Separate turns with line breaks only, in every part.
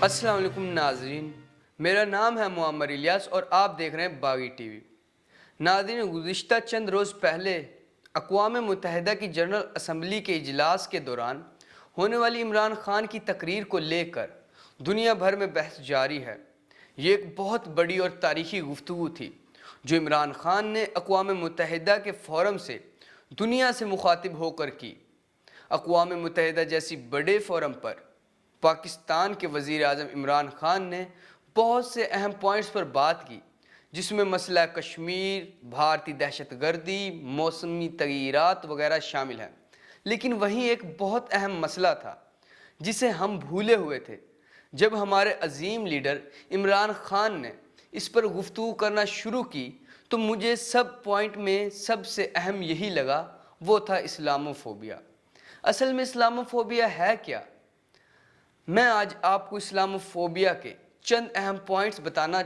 السلام علیکم ناظرین، میرا نام ہے معمر الیاس اور آپ دیکھ رہے ہیں باغی ٹی وی۔ ناظرین، گزشتہ چند روز پہلے اقوام متحدہ کی جنرل اسمبلی کے اجلاس کے دوران ہونے والی عمران خان کی تقریر کو لے کر دنیا بھر میں بحث جاری ہے۔ یہ ایک بہت بڑی اور تاریخی گفتگو تھی جو عمران خان نے اقوام متحدہ کے فورم سے دنیا سے مخاطب ہو کر کی۔ اقوام متحدہ جیسی بڑے فورم پر پاکستان کے وزیر اعظم عمران خان نے بہت سے اہم پوائنٹس پر بات کی، جس میں مسئلہ کشمیر، بھارتی دہشت گردی، موسمی تغیرات وغیرہ شامل ہیں۔ لیکن وہیں ایک بہت اہم مسئلہ تھا جسے ہم بھولے ہوئے تھے۔ جب ہمارے عظیم لیڈر عمران خان نے اس پر گفتگو کرنا شروع کی تو مجھے سب پوائنٹ میں سب سے اہم یہی لگا، وہ تھا اسلاموفوبیا۔ اصل میں اسلاموفوبیا ہے کیا؟ میں آج آپ کو اسلاموفوبیا کے چند اہم پوائنٹس بتانا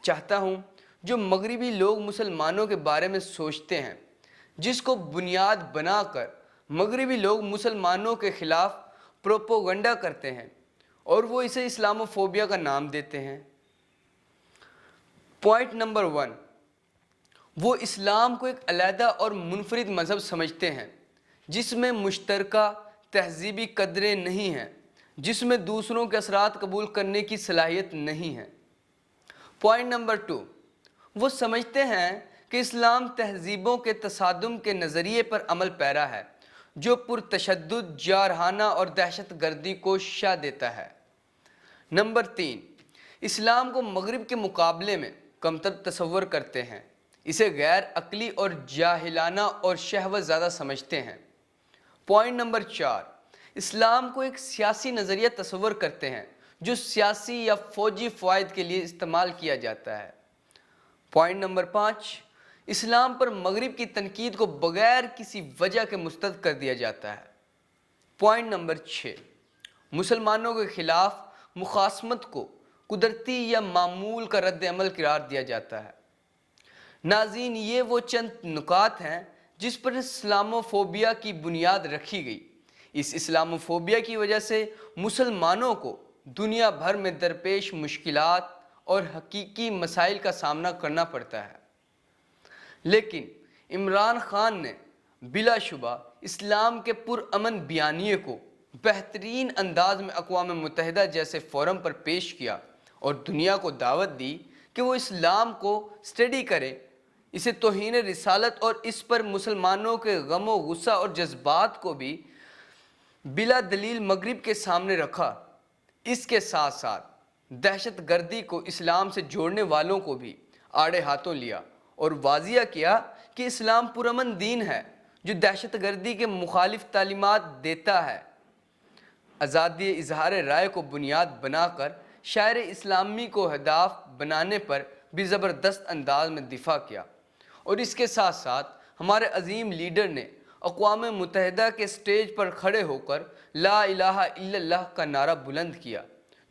چاہتا ہوں جو مغربی لوگ مسلمانوں کے بارے میں سوچتے ہیں، جس کو بنیاد بنا کر مغربی لوگ مسلمانوں کے خلاف پروپیگنڈا کرتے ہیں اور وہ اسے اسلاموفوبیا کا نام دیتے ہیں۔ پوائنٹ نمبر 1، وہ اسلام کو ایک علیحدہ اور منفرد مذہب سمجھتے ہیں جس میں مشترکہ تہذیبی قدریں نہیں ہیں، جس میں دوسروں کے اثرات قبول کرنے کی صلاحیت نہیں ہے۔ پوائنٹ نمبر 2، وہ سمجھتے ہیں کہ اسلام تہذیبوں کے تصادم کے نظریے پر عمل پیرا ہے جو پرتشدد، جارحانہ اور دہشت گردی کو شہ دیتا ہے۔ نمبر 3، اسلام کو مغرب کے مقابلے میں کمتر تصور کرتے ہیں، اسے غیر عقلی اور جاہلانہ اور شہوت زدہ سمجھتے ہیں۔ پوائنٹ نمبر 4، اسلام کو ایک سیاسی نظریہ تصور کرتے ہیں جو سیاسی یا فوجی فوائد کے لیے استعمال کیا جاتا ہے۔ پوائنٹ نمبر 5، اسلام پر مغرب کی تنقید کو بغیر کسی وجہ کے مسترد کر دیا جاتا ہے۔ پوائنٹ نمبر 6، مسلمانوں کے خلاف مخاصمت کو قدرتی یا معمول کا رد عمل قرار دیا جاتا ہے۔ ناظرین، یہ وہ چند نکات ہیں جس پر اسلاموفوبیا کی بنیاد رکھی گئی۔ اس اسلاموفوبیا کی وجہ سے مسلمانوں کو دنیا بھر میں درپیش مشکلات اور حقیقی مسائل کا سامنا کرنا پڑتا ہے۔ لیکن عمران خان نے بلا شبہ اسلام کے پرامن بیانیے کو بہترین انداز میں اقوام متحدہ جیسے فورم پر پیش کیا اور دنیا کو دعوت دی کہ وہ اسلام کو اسٹڈی کرے، اسے توہین رسالت اور اس پر مسلمانوں کے غم و غصہ اور جذبات کو بھی بلا دلیل مغرب کے سامنے رکھا۔ اس کے ساتھ ساتھ دہشت گردی کو اسلام سے جوڑنے والوں کو بھی آڑے ہاتھوں لیا اور واضح کیا کہ اسلام پرامن دین ہے جو دہشت گردی کے مخالف تعلیمات دیتا ہے۔ آزادی اظہار رائے کو بنیاد بنا کر شاعر اسلامی کو ہدف بنانے پر بھی زبردست انداز میں دفاع کیا، اور اس کے ساتھ ساتھ ہمارے عظیم لیڈر نے اقوام متحدہ کے سٹیج پر کھڑے ہو کر لا الہ الا اللہ کا نعرہ بلند کیا،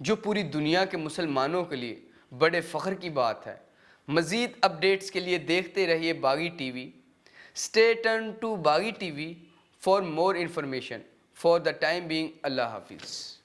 جو پوری دنیا کے مسلمانوں کے لیے بڑے فخر کی بات ہے۔ مزید اپڈیٹس کے لیے دیکھتے رہیے Baaghi TV. Stay tuned to Baaghi TV for more information. For the time being, اللہ حافظ۔